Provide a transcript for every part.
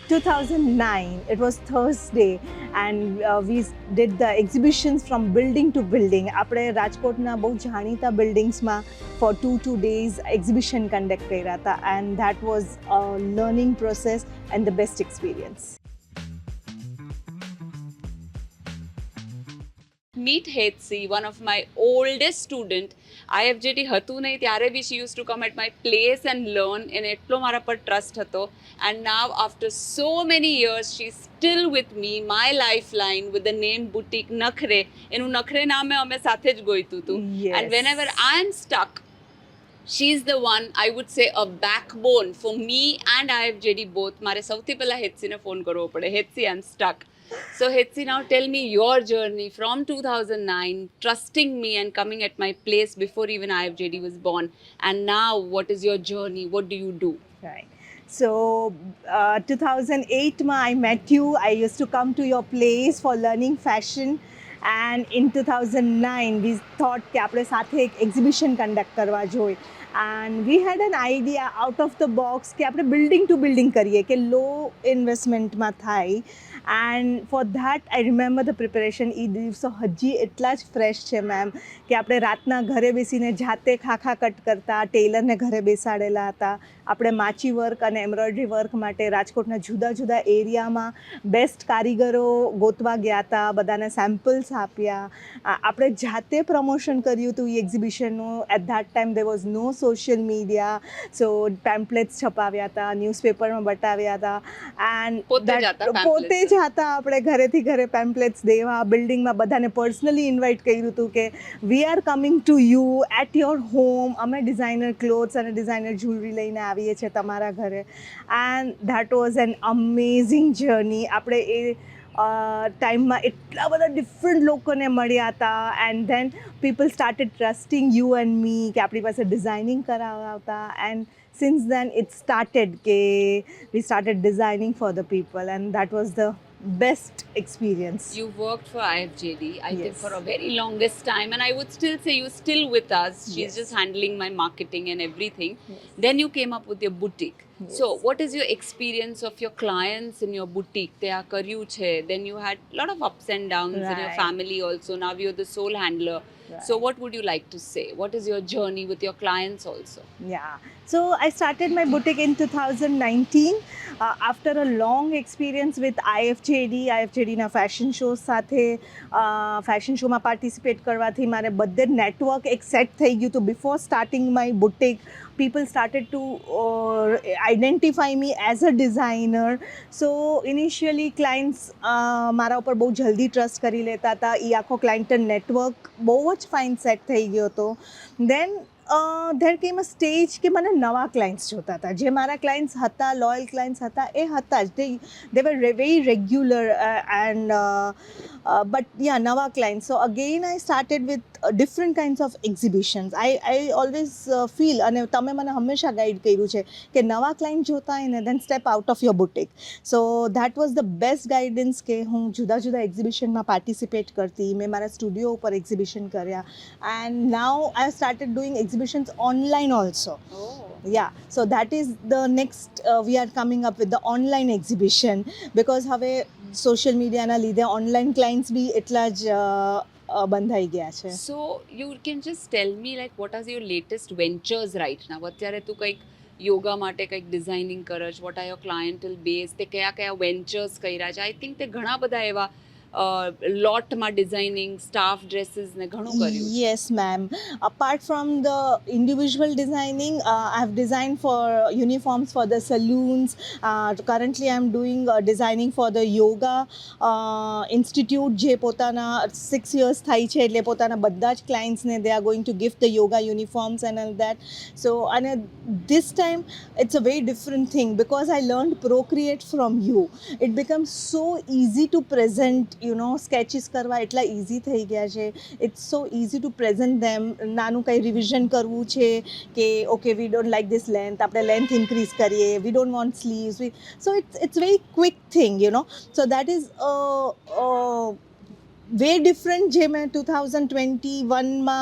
2009, it was Thursday, and we did the exhibitions from building to building. આપણે રાજકોટના બહુ જાણીતા બિલ્ડિંગ્સમાં for two days exhibition conduct કર્યા હતા, and that was a learning process and the best experience. Meet Hetsi, one of my oldest student. IFJT હતું નહીં ત્યારે બી she used to come at my place and learn, and એટલો મારા પર trust હતો. And now after so many years she's still with me, my lifeline, with the name Boutique Nakhre. એનું નખરે નામે અમે સાથે જ ગોઈતું હતું. Yes. And whenever I'm stuck, she's the one, I would say, a backbone for me and IFJD both. મારે સૌથી પહેલા હેત્સીને phone કરવો પડે, હેત્સી, I'm stuck. So Hetsi, now tell me your journey from 2009, trusting me and coming at my place before even IFJD was born. And now, what is your journey? What do you do? Right. So, 2008 I met you. I used to come to your place for learning fashion. And in 2009, we thought કે આપણે સાથે એક exhibition conduct કરવા જોઈએ. And we had an idea out of the box કે આપણે building to building કરીએ, કે low investment માં થાય. And for that, I remember the preparation. એ દિવસો હજી એટલા જ ફ્રેશ છે મેમ, કે આપણે રાતના ઘરે બેસીને જાતે ખાખા કટ કરતા, ટેલરને ઘરે બેસાડેલા હતા. આપણે માચી વર્ક અને એમ્બ્રોઇડરી વર્ક માટે રાજકોટના જુદા જુદા એરિયામાં બેસ્ટ કારીગરો ગોતવા ગયા હતા, બધાને સેમ્પલ્સ આપ્યા. આપણે જાતે પ્રમોશન કર્યું હતું એ એક્ઝિબિશનનું. At that time there was no social media, so pamphlets છપાવ્યા હતા, ન્યૂઝપેપરમાં બતાવ્યા હતા. એન્ડ પોતે જ હતા પોતે જ હતા આપણે ઘરેથી ઘરે પેમ્પલેટ્સ દેવા. બિલ્ડિંગમાં બધાને પર્સનલી ઇન્વાઇટ કર્યું હતું કે we are coming to you at your home. અમે ડિઝાઇનર ક્લોથ્સ અને ડિઝાઇનર જ્વેલરી લઈને આવીએ છીએ તમારા ઘરે. And that was an amazing journey. આપણે એ ટાઈમમાં એટલા બધા ડિફરન્ટ લોકોને મળ્યા હતા. And then people started trusting you and me, કે આપણી પાસે ડિઝાઇનિંગ કરાવતા. And since then it started ke we started designing for the people, and that was the best experience. You worked for IFJD, I think, Yes. for a very longest time, and I would still say you're still with us. She's Yes. just handling my marketing and everything. Yes. Then you came up with your boutique. Yes. So, what is your experience of your clients in your boutique? They are karyu che. Then you had a lot of ups and downs in your Right. family also. Now you're the sole handler. Right. So, what would you like to say? What is your journey with your clients also? Yeah. So I started my boutique in 2019 after a long experience with IFJD ના fashion show સાથે. Fashion શોમાં participate કરવાથી મારે બધે network એક set થઈ ગયું હતું. Before starting my boutique, people started to identify me as a designer. So initially clients મારા ઉપર બહુ જલ્દી ટ્રસ્ટ કરી લેતા હતા. એ આખો ક્લાયન્ટલ નેટવર્ક બહુ જ ફાઇન સેટ થઈ ગયો હતો. દેન ધેર કેમ અ સ્ટેજ કે મને નવા ક્લાયન્ટ્સ જોતા હતા. જે મારા ક્લાયન્ટ્સ હતા, લોયલ ક્લાયન્ટ્સ હતા, એ હતા જ. they were very regular and but yeah, નવા clients. So again I started with different kinds of exhibitions. I always feel, અને તમે મને હંમેશા ગાઈડ કર્યું છે કે નવા ક્લાયન્ટ જોતા હોય ને, then step out of your boutique. So that was the best guidance કે હું જુદા જુદા એક્ઝિબિશનમાં પાર્ટિસિપેટ કરતી. મેં મારા સ્ટુડિયો ઉપર એક્ઝિબિશન કર્યા. And now I started doing exhibitions online also. Oh. Yeah, so that is the next we are coming up with the online exhibition, because હવે સોશિયલ મીડિયાના લીધે ઓનલાઈન ક્લાયન્ટ્સ બી એટલા જ બંધાઈ ગયા છે. So you can just tell me, like, what are your latest ventures right now? અત્યારે તું કંઈક યોગા માટે કંઈક ડિઝાઇનિંગ કરે છે. What are your clientele base? તે કયા કયા વેન્ચર્સ કર્યા છે? આઈ થિંક તે ઘણા બધા એવા લોટમાં ડિઝાઇનિંગ, સ્ટાફ ડ્રેસીસ ને ઘણું કર્યું છે. Yes, ma'am. Apart from the individual designing, I have designed for uniforms for the saloons. Currently, I am doing designing for the yoga institute. જે પોતાના 6 years થાય છે, એટલે પોતાના બધા જ ક્લાયન્ટ્સને they are going to gift the yoga uniforms and all that. So, and this time it's a very different thing, because I learned Procreate from you. It becomes so easy to present, you know, sketches કરવા એટલા easy થઈ ગયા છે. It's so easy to present them. નાનું કંઈ revision કરવું છે કે okay, we don't like this length, આપણે લેન્થ ઇન્ક્રીઝ કરીએ, we don't want sleeves. So it's very quick thing, you know. So that is way different જે મેં 2021માં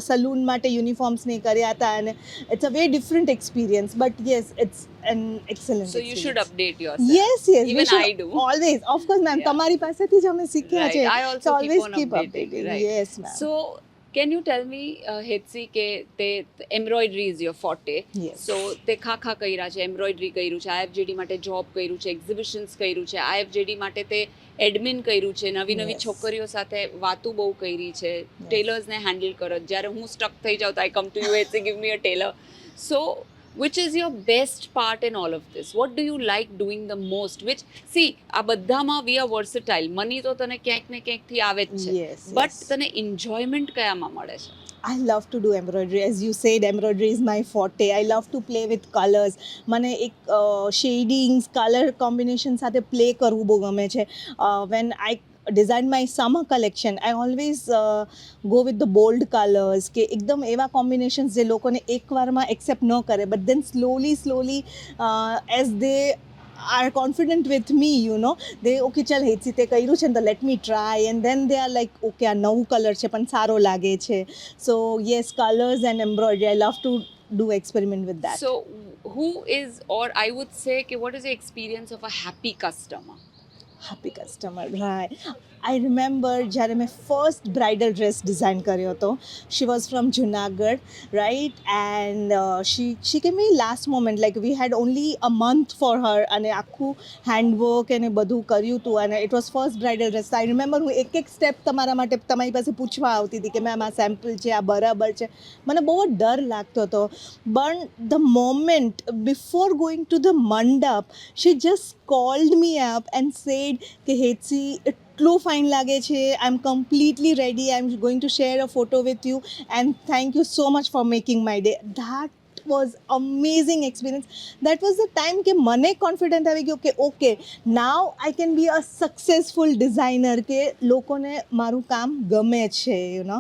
salon માટે યુનિફોર્મ્સ ને કર્યા હતા અને it's a way different experience but yes it's an excellent So you should update yourself. Yes yes Even I do. Always of course ma'am Yeah. તમારી પાસેથી જ અમે શીખ્યા Right. છે I also keep always on keep updating. Updating Right. Yes ma'am So can you tell me, Hetsi, કે તે embroidery is your ફોર્ટે. Yes. સો તે ખાખા કર્યા છે, એમ્બ્રોઇડરી કર્યું છે, આઈએફજેડી માટે જોબ કર્યું છે, એક્ઝિબિશન્સ કર્યું છે, આઈએફજેડી માટે તે એડમિન કર્યું છે, નવી નવી Yes. છોકરીઓ સાથે વાતો બહુ કરી છે, ટેલર્સને હેન્ડલ કરો. જ્યારે હું સ્ટક થઈ જાઉં તો I come to you, Hetsi give me a tailor. So which is your best part in all of this? What do you like doing the most? Which, see, આ બધામાં we are versatile. મની તો તને ક્યાંક ને ક્યાંકથી આવે જ છે, Yes, બટ yes. તને એન્જોયમેન્ટ કયામાં મળે છે? I love to do embroidery. As you said, embroidery is my forte. I love to play with colors. મને એક શેડિંગ્સ કલર કોમ્બિનેશન સાથે પ્લે કરવું બહુ ગમે છે. When I design my summer collection, I always go with the bold colors કે એકદમ એવા કોમ્બિનેશન્સ જે લોકોને એકવારમાં એક્સેપ્ટ ન કરે but then slowly as they are confident with me, you know, they okay ચાલ હેતસી તે કર્યું છે ને તો let me try and then they are like okay આ નવું કલર છે પણ સારો લાગે છે. So yes colours and embroidery I love to do experiment with that. So who is, or I would say, what is the experience of a happy customer? Happy customer right. I remember જ્યારે મેં first bridal dress design કર્યો હતો. She was from Junagadh right and she કે me last moment like we had only a month for her અને આખું handwork એને બધું કર્યું હતું અને it was first bridal dress. I remember હું એક સ્ટેપ તમારા માટે તમારી પાસે પૂછવા આવતી હતી કે મેમ આ સેમ્પલ છે, આ બરાબર છે. મને બહુ જ ડર લાગતો હતો પણ the moment before going to the mandap she just called me up and said કે હેતસી એટલું ફાઇન લાગે છે, I am completely ready, I am going to share a photo with you and thank you so much for making my day. That was amazing experience. That was the time કે મને confident આવી ગયો કે okay now I can be a successful designer કે લોકોને મારું કામ ગમે છે, you know.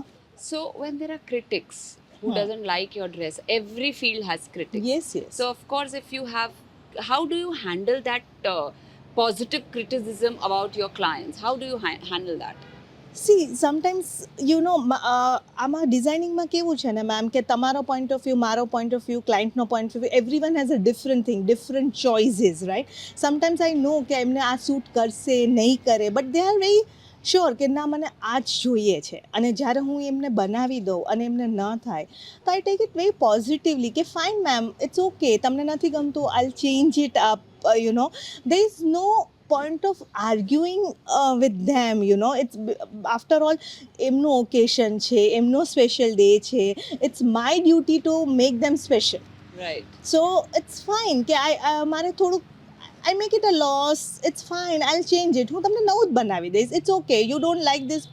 So when there are critics who doesn't like your dress, every field has critics. Yes, yes. So of course, if you have, how do you handle that positive criticism about your clients? How do you handle that? See sometimes you know આમાં ડિઝાઇનિંગમાં કેવું છે ને ma'am કે તમારો point of view, મારો point of view, ક્લાયન્ટનો point of view, every one has a different thing, different choices right. Sometimes I know કે એમને આ સૂટ કરશે નહીં કરે but they are very sure કે ના મને આ જ જોઈએ છે અને જ્યારે હું એમને બનાવી દઉં અને એમને ન થાય તો I take it very positively કે ફાઇન મેમ ઇટ્સ ઓકે, તમને નથી ગમતું I change it up, you know. there is no point of arguing with them, you know. It's after all એમનું ઓકેશન છે, એમનો સ્પેશિયલ ડે છે, it's my duty to make them special. Right. So it's fine કે મારે થોડુંક I make it a loss, it's fine, I change it, હું તમને નવું જ બનાવી દઈશ. It's okay, you don't like this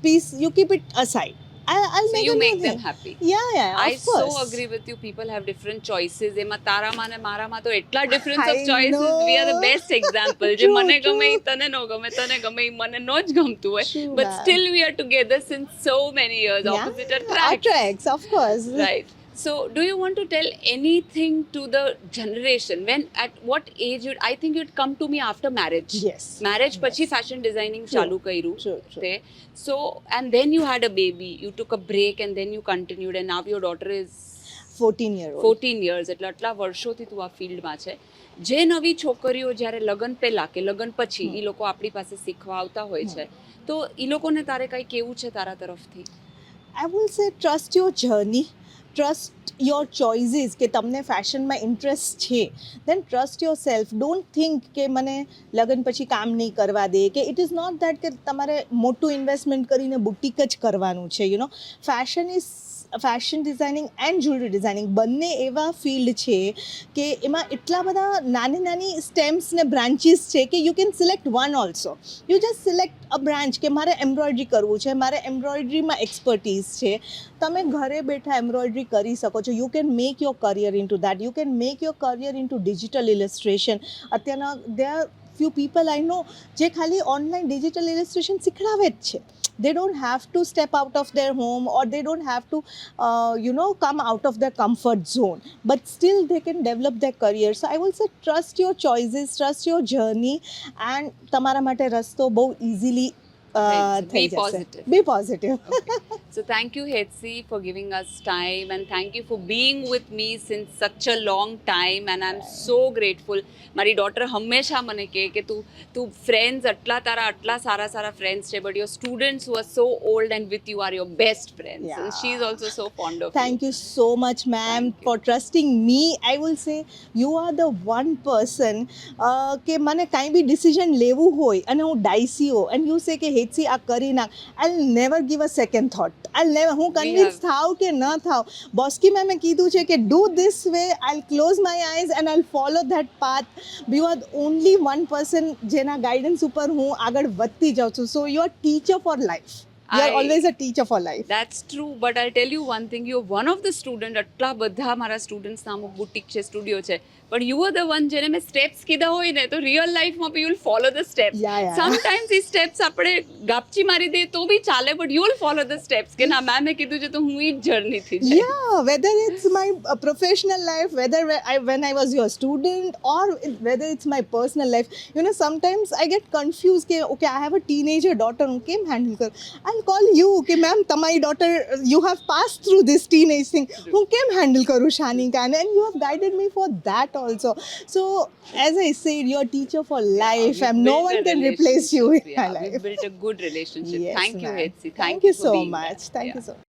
piece, you keep it aside. I'll So make you a new make them thing. happy. Yeah, I of course. so agree with you. People have different choices. એમાં તારામાં ને મારામાં તો એટલા difference I of choices. We are the know. best example. જે True, મને ગમે true. ઈ તને ન ગમે, તને ગમે ઈ મને નો જ ગમતું હોય. True, But ma'am. still we are together since so many years. Yeah, Opposite attracts. attracts, of course. Right. So do you want to tell anything to the generation? When, at what age you, I think you'd come to me after marriage. Yes. Marriage Yes. પછી fashion designing True. ચાલુ કર્યું True, true. તે. So and then you had a baby, you took a break and then you continued and now your daughter is 14-year-old. 14 years. એટલે આટલા વર્ષોથી તું આ ફિલ્ડમાં છે. જે નવી છોકરીઓ જ્યારે લગ્ન પહેલા કે લગ્ન પછી એ લોકો આપણી પાસે શીખવા આવતા હોય છે તો એ લોકોને તારે કંઈ કેવું છે તારા તરફથી? I will say trust your journey, trust your choices કે તમને ફેશનમાં ઇન્ટરેસ્ટ છે then trust yourself. don't think કે મને લગ્ન પછી કામ નહીં કરવા દે કે ઇટ ઇઝ નોટ દેટ કે તમારે મોટું ઇન્વેસ્ટમેન્ટ કરીને બુટીક જ કરવાનું છે, you know. Fashion designing and jewellery designing બંને એવા ફિલ્ડ છે કે એમાં એટલા બધા નાની નાની સ્ટેમ્સ ને બ્રાન્ચીસ છે કે you can select one also. You just select a branch કે મારે એમ્બ્રોઇડરી કરવું છે, મારે એમ્બ્રોઇડરીમાં એક્સપર્ટીઝ છે, તમે ઘરે બેઠા એમ્બ્રોઇડરી કરી શકો છો. You can make your career into that, you can make your career into digital illustration. અત્યારના there are few people I know જે ખાલી ઓનલાઈન ડિજિટલ ઇલસ્ટ્રેશન શીખડાવે જ છે. they don't have to step out of their home or they don't have to come out of their comfort zone but still they can develop their career. So I will say trust your choices, trust your journey and તમારા માટે રસ્તો બહુ easily Be થઈ જશે. positive. Be positive. So thank you, Hetsi, for giving us time, and thank you for being with me since such a long time, and I'm so grateful. મારી daughter હંમેશા મને કહે કે તું ફ્રેન્ડ્સ તારા આટલા સારા ફ્રેન્ડ્સ છે, but your students who are so old and with you are your best friends, Yeah. and she is also so fond of Thank you so much, ma'am, for trusting me. I will say you are the one person કે મને કાંઈ બી decision લેવું હોય અને હું ડાયસી હો and you say કે હેતસી આ કરી નાખ, I'll never give a second thought. હું કન્વિન્સ થાવ કે ન થાવ, બોસ્કી મેમે કીધું છે કે do this way, I'll close my eyes and I'll follow that path. You are only one person જેના ગાઈડન્સ ઉપર હું આગળ વધતી જાઉં છું. So you are teacher for life. You are always a teacher for life. That's true, but I'll tell you one thing, you're one of the student, આટલા બધા મારા સ્ટુડન્ટ્સના અમુક બુટિક છે, સ્ટુડિયો છે, but you are the one જેને મેં steps કીધા હોય ને, તો રિયલ લાઈફમાં બી you will follow the steps. Yeah. Sometimes એ સ્ટેપ્સ આપણે ગાપચી મારી દઈએ તો બી ચાલે, but you will follow the steps કે ના મેમે કીધું છે તો હું એ જ જર્નીથી જઈશ. Yeah, whether it's my professional life, when I was your student, or whether it's my personal life, sometimes I get confused કે okay, I have a teenager daughter, હું કેમ handle કરું? I'll call you કે ma'am તમારી daughter, you have passed through this teenage thing, હું કેમ handle કરું શાનિકાને, and you have guided me for that also. So as I said, you're a teacher for life, and no one can replace you in my life. We built a good relationship. Yes, Thank you, ma'am. Hetsi. Thank you for so being much. there. Thank Yeah. you so much.